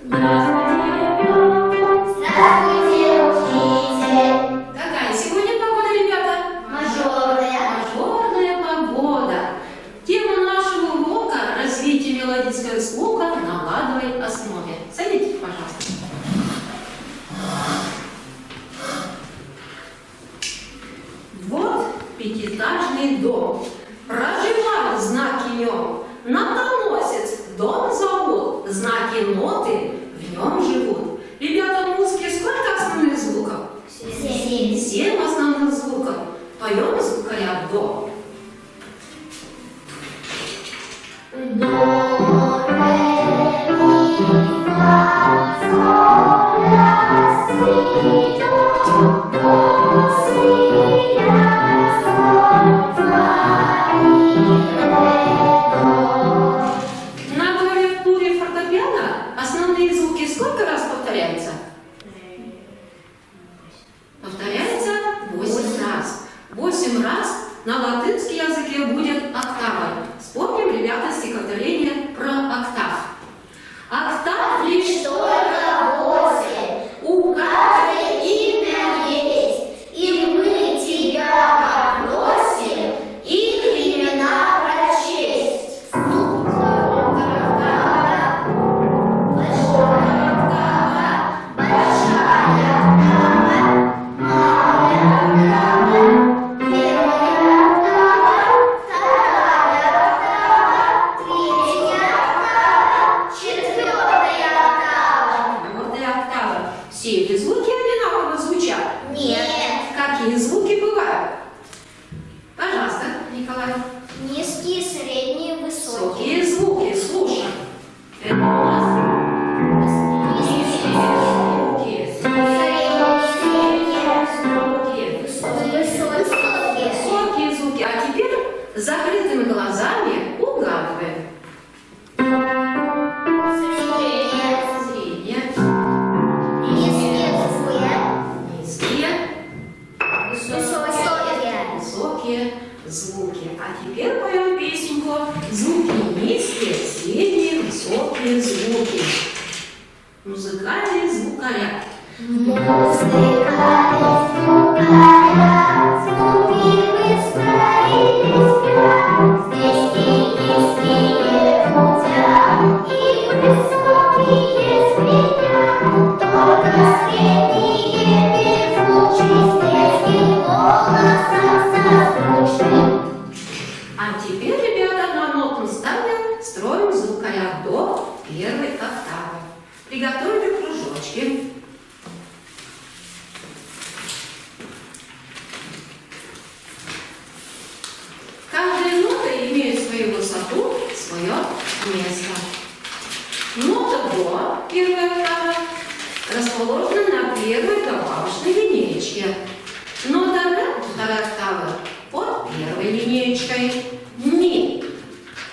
Здравствуйте, учитель! Какая сегодня погода, ребята? Мажорная. Мажорная погода. Тема нашего урока — развитие мелодического слуха на ладовой основе. Садитесь, пожалуйста. Вот пятиэтажный дом. Проживают знаки в нем. Нотобносец дом зовут. Знаки ноты в нем живут. Ребята, в музыке сколько основных звуков? 7. 7 основных звуков. Поем звукоряд до. До, ре, ми, фа, соль, ля, си, до, си, ля, соль, фа, ми, ре, до. На клавиатуре фортепиано основные звуки сколько раз повторяются? Повторяется 8 раз. 8 раз на латинском языке будет октава. Вспомним, ребята, стихотворение про октав. Октав лишь Только 8. у Каждое имя есть, и мы тебя попросим их имена прочесть. Большая октава, большая октава, большая октава, малая октава, первая октава, вторая октава, третья октава, четвертая октава. четвертая октава. Все эти звуки одинаково звучат. Нет. Какие звуки бывают? Пожалуйста, Николай. Низкие, средние, высокие. Высокие звуки, слушаем. Это у нас Низкие, звуки. средние, Звуки. высокие. Высокие звуки. А теперь с закрытыми глазами угадываем. Средние. Средние, Низкие, низкие, высокие. высокие звуки. А теперь поем песенку. Звуки низкие, средние, высокие звуки. Музыкальный звукоряд. Музыкальный звукоряд, звуки выстроились в ряд. Здесь и низкие гудят, и высокие звенят. Только средние беззвучны, и голосом созвучны. А теперь, ребята, на нотном ставе строим звукоряд до первой октавы. Приготовили кружочки. Каждая нота имеет свою высоту, свое место. Нота до, первая октава, расположена на первой добавочной линеечке. Нота ре, вторая октава, под первой линеечкой. Ми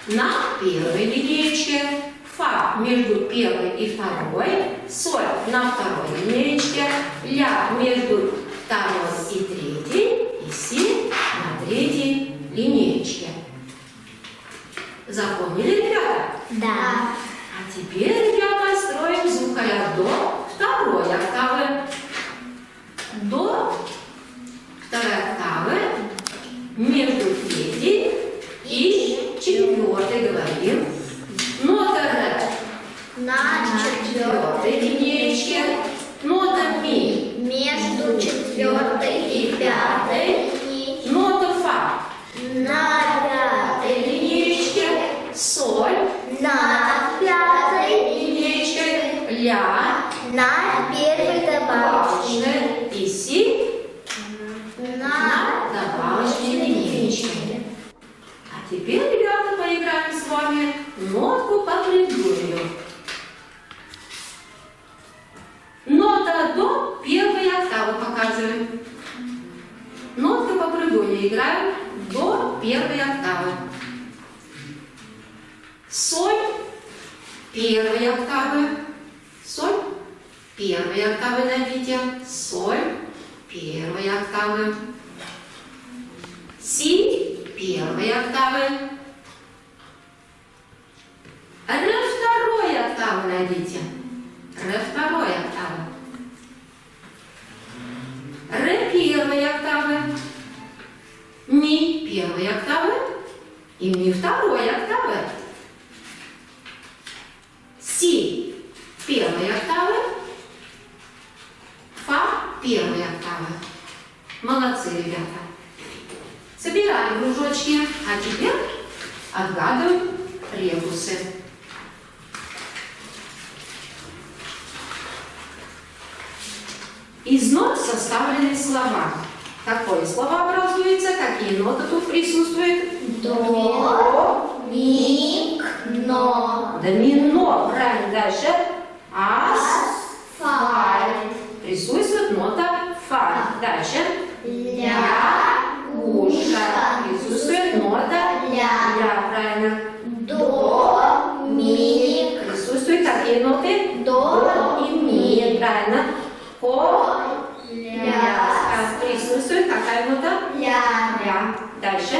на первой линеечке. Фа между первой и второй. Соль на второй линеечке. Ля между второй и третьей. И си на третьей линеечке. Запомнили, ребята? Да. А теперь, ребята, строим звукоряд до второй октавы. До второй октавы между третьей и четвертой говорим. Нота ре На четвертой линеечке. Нота ми между четвертой и пятой. нота фа На пятой линеечке. Соль на пятой, линеечке. Ля на первой добавочной, добавочная и си на добавочной линеечкой. А теперь, ребята, поиграем с вами нотку по преддверию. Нота до первой октавы показываем. Нотка по преддверию играем до первой октавы. Соль первой октавы. Соль первой октавы найдите. Соль первой октавы. Си первой октавы. Ре второй октавы найдите. ре второй октавы, ре первой октавы, ми первой октавы и ми второй октавы, си первой октавы, фа первой октавы. Молодцы, ребята. Собираем кружочки, а теперь отгадываем ребусы. Из нот составлены слова. Какое слово образуется? Какие ноты тут присутствуют? До, ми, но. Домино. Правильно. Дальше. Асфальт. Присутствует нота фа. Дальше. Лягушка. Присутствует нота ля. Правильно. До, ми. Присутствуют какие ноты? До и ми. Правильно. Ко. Ля. Присутствует какая нота? Ля. Ля. Дальше.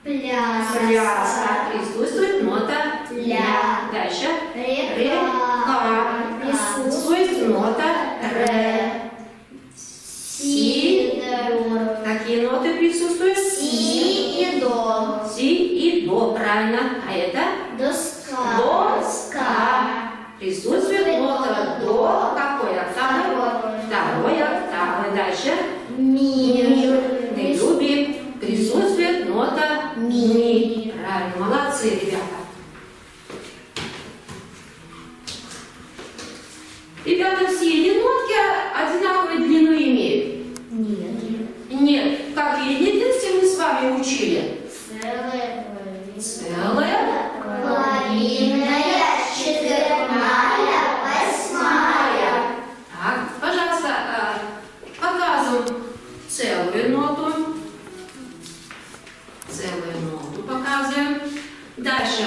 Пляска. Присутствует нота Ля. Дальше. Река. Присутствует нота ре. Сидор. Какие ноты присутствуют? Си и до. Си и до. Правильно. А это? Доска. Доска. Присутствует нота до. Какой октавы? Второй октавы. Дальше. Мир. Мы любим. Присутствует нота ми. Правильно. Молодцы, ребята. Ребята, все эти нотки одинаковой длину имеют? Нет. Нет. Как единицы мы с вами учили? Целая. Половинная, четвертная, восьмая. Так, пожалуйста, показываем целую ноту. Целую ноту показываем. Дальше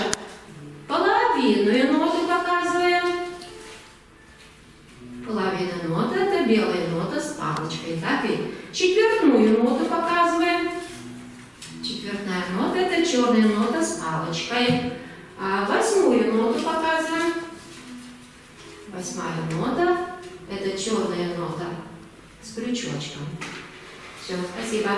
половинную ноту показываем. Половина ноты — это белая нота с палочкой. Так, и четвертную ноту показываем. Четвертная нота — это черная нота с палочкой. А восьмую ноту показываем. Восьмая нота — это черная нота с крючочком. Все, спасибо.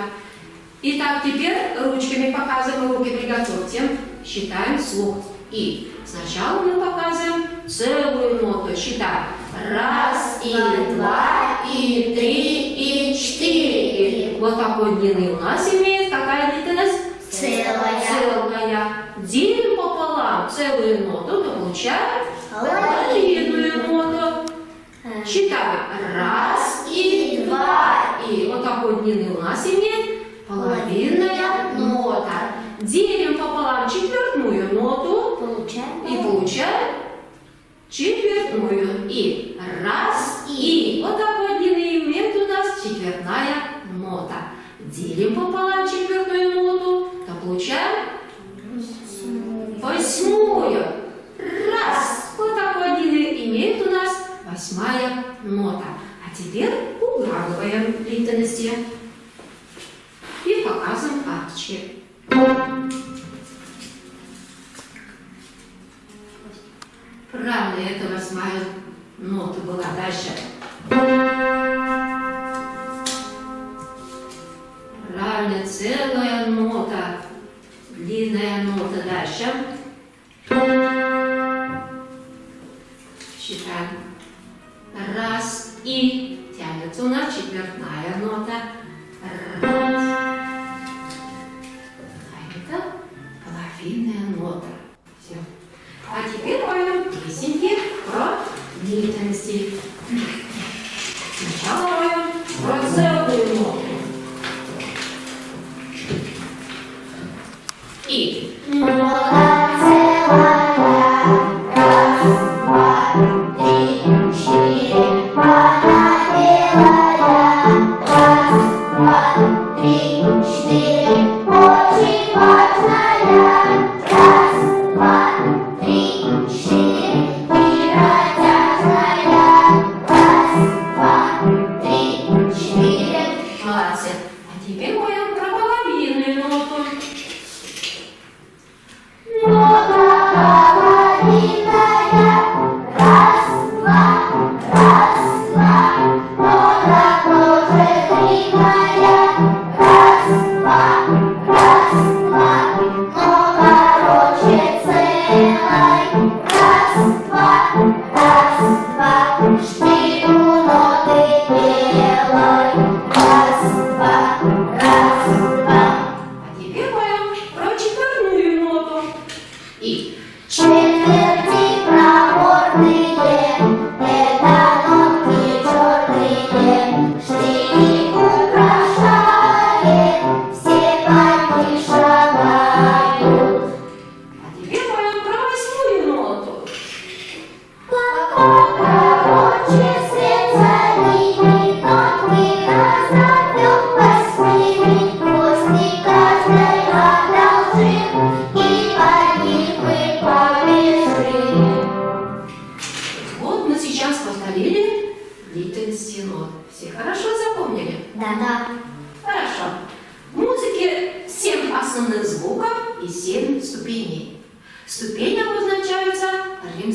Итак, теперь ручками показываем, руки приготовьте. Считаем вслух. И сначала мы показываем целую ноту. Считаем. Раз, и два, и три, и четыре. Вот такой длины у нас имеет. Какая длительность? Целая. Целая. Делим пополам целую ноту, то получаем половинную ноту. Считаем. Раз, и два. И вот такой длины у нас имеет половинная нота. Делим пополам четвертную ноту. И получаем четвертную. И раз, и. Вот такой длины имеет у нас четвертная нота. Делим пополам четвертную ноту, то получаем восьмую. Раз. Вот такой длины имеет у нас восьмая нота. А теперь угадываем длительности. И показываем карточки. Правильно, это восьмая нота была. Дальше. Правильно, целая нота. Длинная нота. Дальше. Считаем. Раз, и тянется у нас четвертная нота. Раз. А это половинная нота. Все. А теперь поем песенки про длительности. Сначала поем про целую ноту. И Нота целая. Раз, два, три, четыре. Она белая. Раз, два, три, четыре. Очень важная. Раз, два, три, четыре. И протяжная. Раз,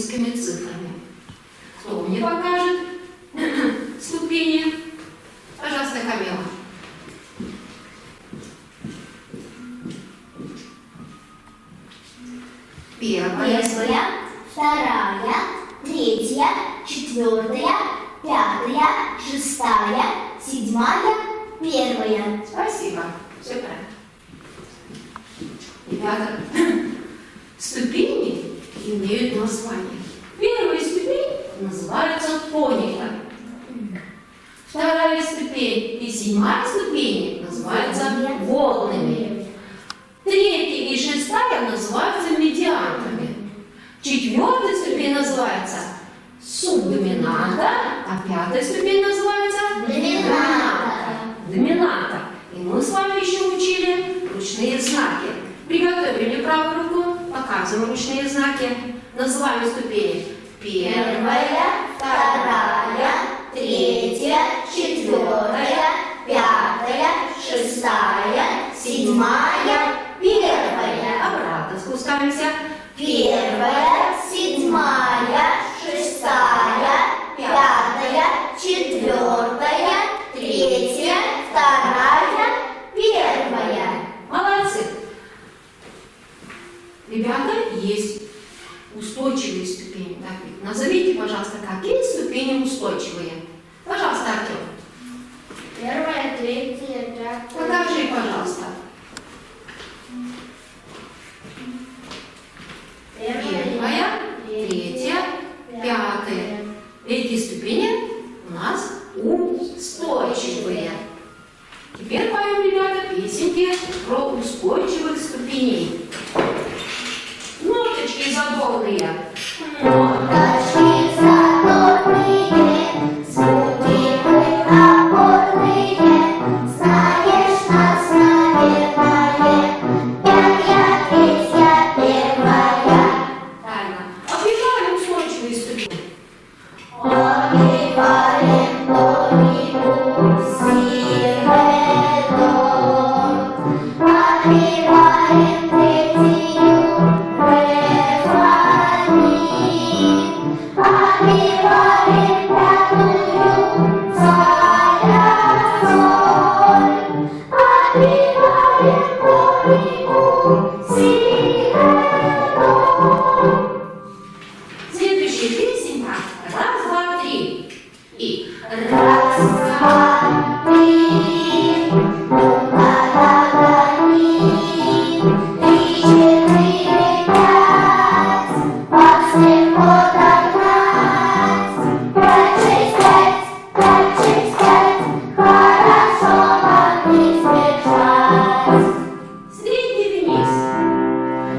латинскими цифрами. Кто мне покажет ступени? Пожалуйста, Камила. Первая. Первая, вторая, третья, четвертая, пятая, шестая, седьмая, первая. Спасибо. Все правильно. Ребята, ступени имеют название. Первая ступень называется тоником. Вторая ступень и седьмая ступень называются водными. Третья и шестая называются медиантами. Четвертая ступень называется субдоминанта, а пятая ступень называется доминанта. И мы с вами еще учили ручные знаки. Приготовили правую руку, показываем ручные знаки. Называем ступени. Первая, вторая, третья, четвертая, пятая, шестая, седьмая, первая. Обратно спускаемся. Первая, седьмая, шестая, пятая, четвертая, третья, вторая, первая. Молодцы. Ребята, есть устойчивые ступени. Так, назовите, пожалуйста, какие ступени устойчивые. Пожалуйста, Артем. Первая, третья, пятая. Покажи, пожалуйста. Первая, третья, пятая. Эти ступени у нас устойчивые. Теперь поем, ребята, песенки про устойчивых ступеней. Ноточки задорные. Ноточки задорные, звуки опорные, знаешь нас, наверное, пятая, третья, первая. Правильно. Объявляем устойчивые ступени. Обиваем тонику сире до, обиваем третью ре фа ми, обиваем пятую соль ля соль, обиваем тонику сире до. Следующая песенка. Раз, два, три. И Раз, два, три, подогни, 3, 4, 5, пальцем подогнать, 5, 6, 5, 5, 6, 5, хорошо нам избежать. средний вниз.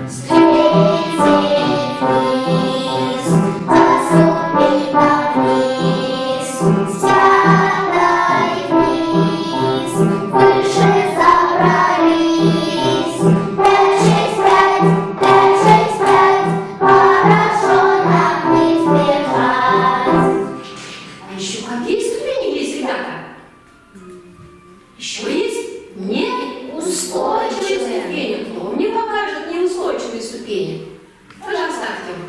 Встретить вниз, отступить на вниз, сядай вниз, выше забрались. 5, 6, 5, 5, 6, 5, хорошо нам избежать. А еще какие ступени есть, ребята? Еще есть неустойчивые ступени. Кто мне покажет неустойчивые ступени? Пожалуйста, Артем.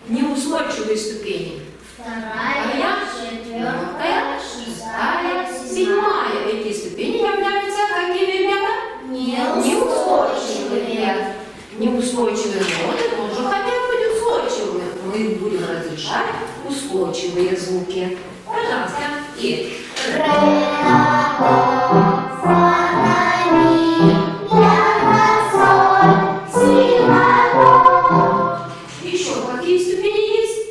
Неустойчивые ступени. Вторая, четвертая, шестая, седьмая. Эти ступени являются какими, ребята? Неустойчивые. Неустойчивые ноты тоже хотят быть устойчивыми. Мы их будем разрешать устойчивые звуки. Пожалуйста. И ре, ла, до, фа, ла, ми, ля, ла, соль, си, ла, до. еще какие ступени есть?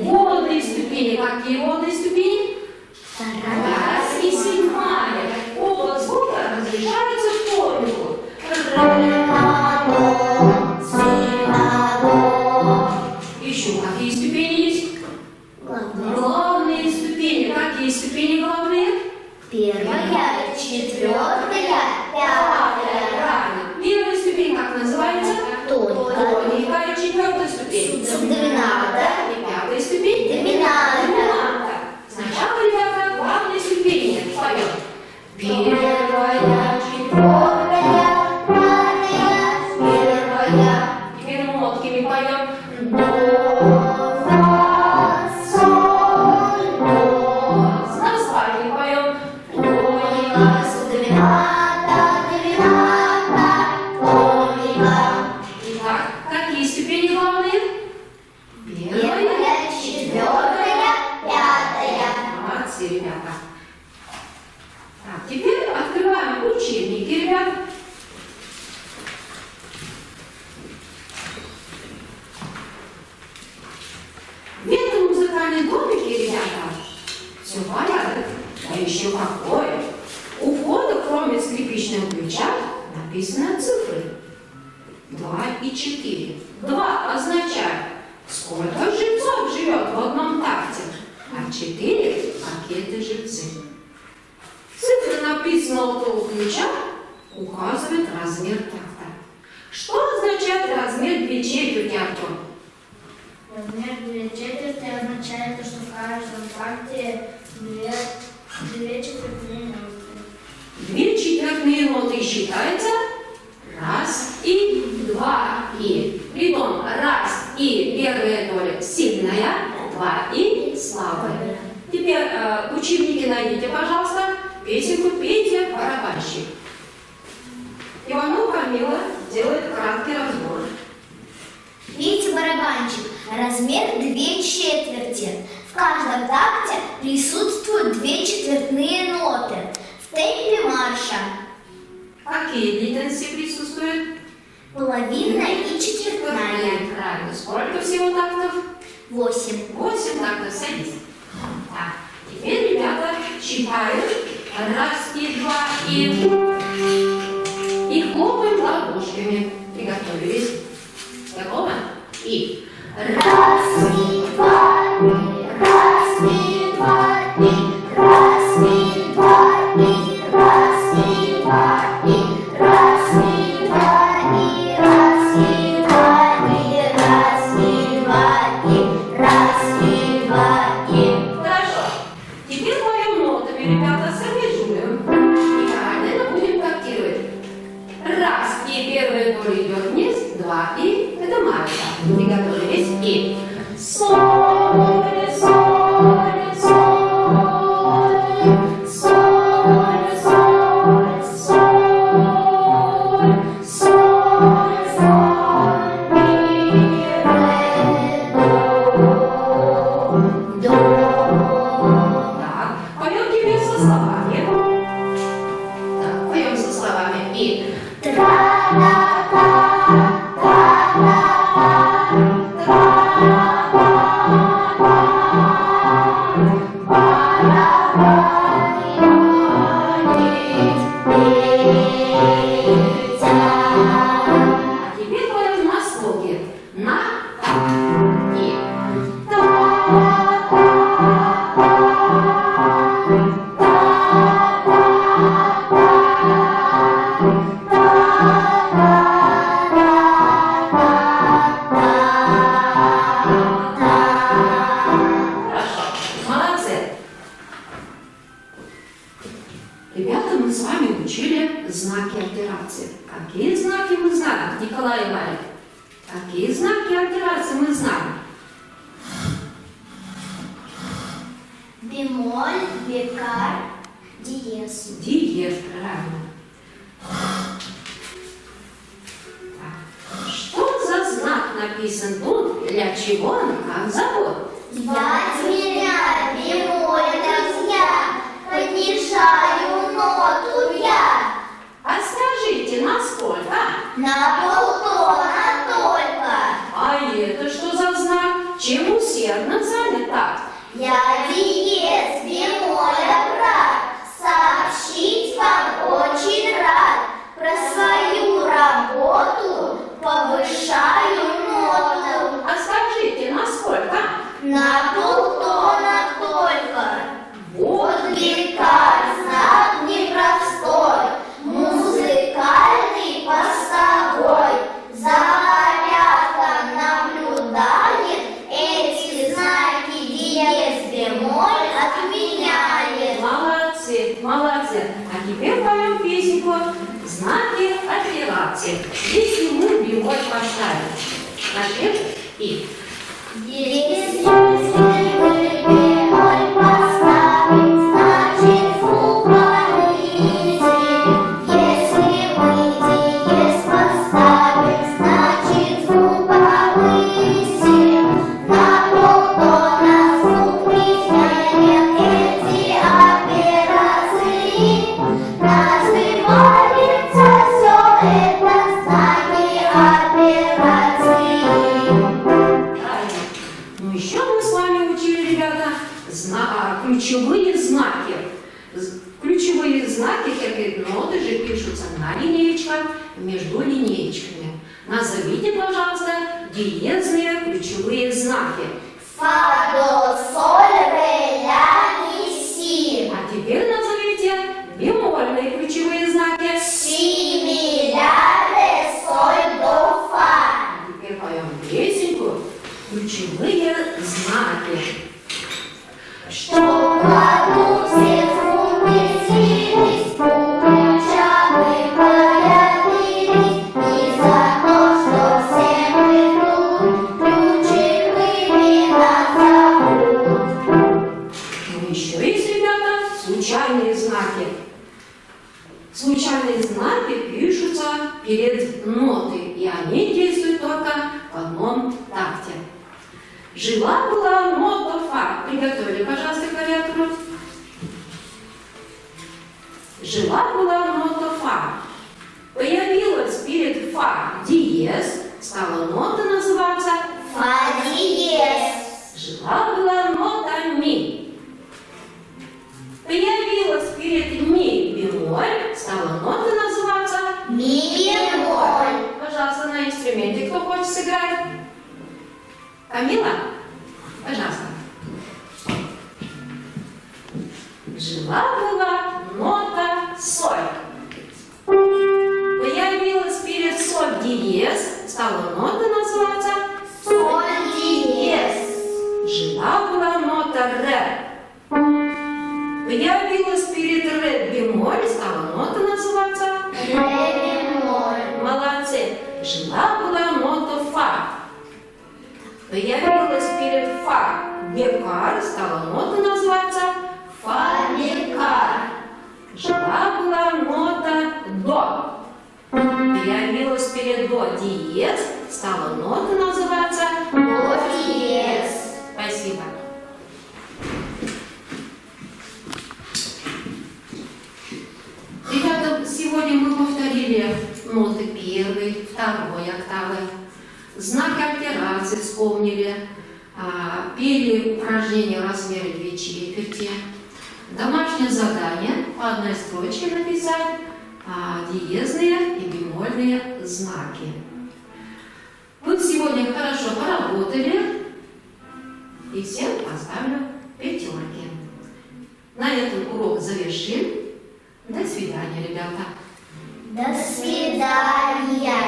Водные ступени. Какие водные ступени? Вторая, Раз и седьмая. Оба звука разрешаются в тонику. ре, ла, до, си, ла, до. Еще какие ступени есть? Главные ступени. Какие написаны цифры. 2 и 4. 2 означает, сколько жильцов живет в одном такте, а 4 какие это жильцы. Цифры, написанные около ключа, указывают размер такта. Что означает размер 2 четверти, Артем? Размер 2 четверти означает, что в каждом такте 2 четвертные ноты. 2 четвертные ноты считаются раз и 2 и. Притом раз и первая доля сильная, 2 и слабая. Теперь учебники найдите, пожалуйста, песенку «Пейте, барабанщик». Иванов Камила делает краткий разбор. Пейте, барабанщик, размер 2 четверти. В каждом такте присутствуют 2 четвертные ноты в темпе марша. Какие длительности присутствуют? Половинная и четвертная. Правильно. Сколько всего тактов? 8. 8 тактов. Садись. Так, теперь ребята считают раз и 2 и хлопаем ладошками. Приготовились. Готово? И Раз и два, и раз и два, и раз и два, и раз и два, и раз и два, и раз и два, и раз и два, и раз и два, и. Хорошо. Теперь поем нотами, ребята, сами жуем. И параллельно будем тактировать. Раз, и первая доля идет вниз, 2, и это марша. Приготовились, и соль, соль, соль, соль, соль, соль, соль, соль, ми, ре, до. Так, поем теперь со словами. Так, поем со словами, и а теперь поем на слоге. На, и Хорошо, молодцы. Ребята, мы с вами учили знаки альтерации. Какие знаки мы знаем, Николай и Валя? Какие знаки альтерации мы знаем? Бемоль, бекар, диез. Диез, правильно. Так, что за знак написан тут, для чего он, как зовут? Звать меня бемоль, друзья, понижаю ноту я. А скажите, насколько? На полтона только. А это что за знак? Чем усердно занят так? Я диез, бемоля брат, сообщить вам очень рад. Про свою работу повышаю ноту. А скажите, насколько? На полтона только. Вот. Вот бекар, знак непростой, музыкальный постовой. За порядком наблюдает, эти знаки диез, бемоль отменяет. Молодцы, молодцы. А теперь поем песенку «Знаки альтерации». Если мы бемоль поставим. Напев и. Если вы бемоль поставить, значит звук повысить. Если вы диез поставить, значит звук повысить. На полтона звук изменит, эти операции. Называется все это знаки операции. Правильно. Ну еще мы табличка между линеечками. Назовите, пожалуйста, диезные ключевые знаки. Фа, до, соль, ре, ля, ми, си. А теперь назовите бемольные ключевые знаки. Си, ми, ля, ре, соль, до, фа. Теперь поем песенку. Ключевые знаки. Что в году все фрукты слились, ключа мы появились, и за то, что все мы тут, ключевыми нас зовут. Ну, еще есть, ребята, случайные знаки. Случайные знаки пишутся перед нотой, и они действуют только в одном такте. Жила-была нота фа. Приготовили, пожалуйста, клавиатуру. Жила-была нота фа. Появилась перед фа диез, стала нота называться Фа, диез. жила-была нота ми. Появилась перед ми бемоль, стала нота называться Ми, бемоль. Пожалуйста, на инструменте кто хочет сыграть? Камила? Пожалуйста. Жила-была нота соль. Появилась перед соль диез, стала нота называться Соль, диез. жила-была нота ре. Появилась перед ре бемоль, стала нота называться Ре, бемоль. молодцы. Жила-была нота фа. Появилась перед фа бекар, стала нота называться фа бекар. Жила-была нота до. Появилась перед до диез, стала нота называться До, диез. Спасибо. Ребята, сегодня мы повторили ноты первой, второй октавы, знаки альтерации вспомнили, пели упражнение размера 2/4. Домашнее задание по одной строчке написать диезные и бемольные знаки. Вы сегодня хорошо поработали, и всем поставлю 5. На этом урок завершим. До свидания, ребята. До свидания.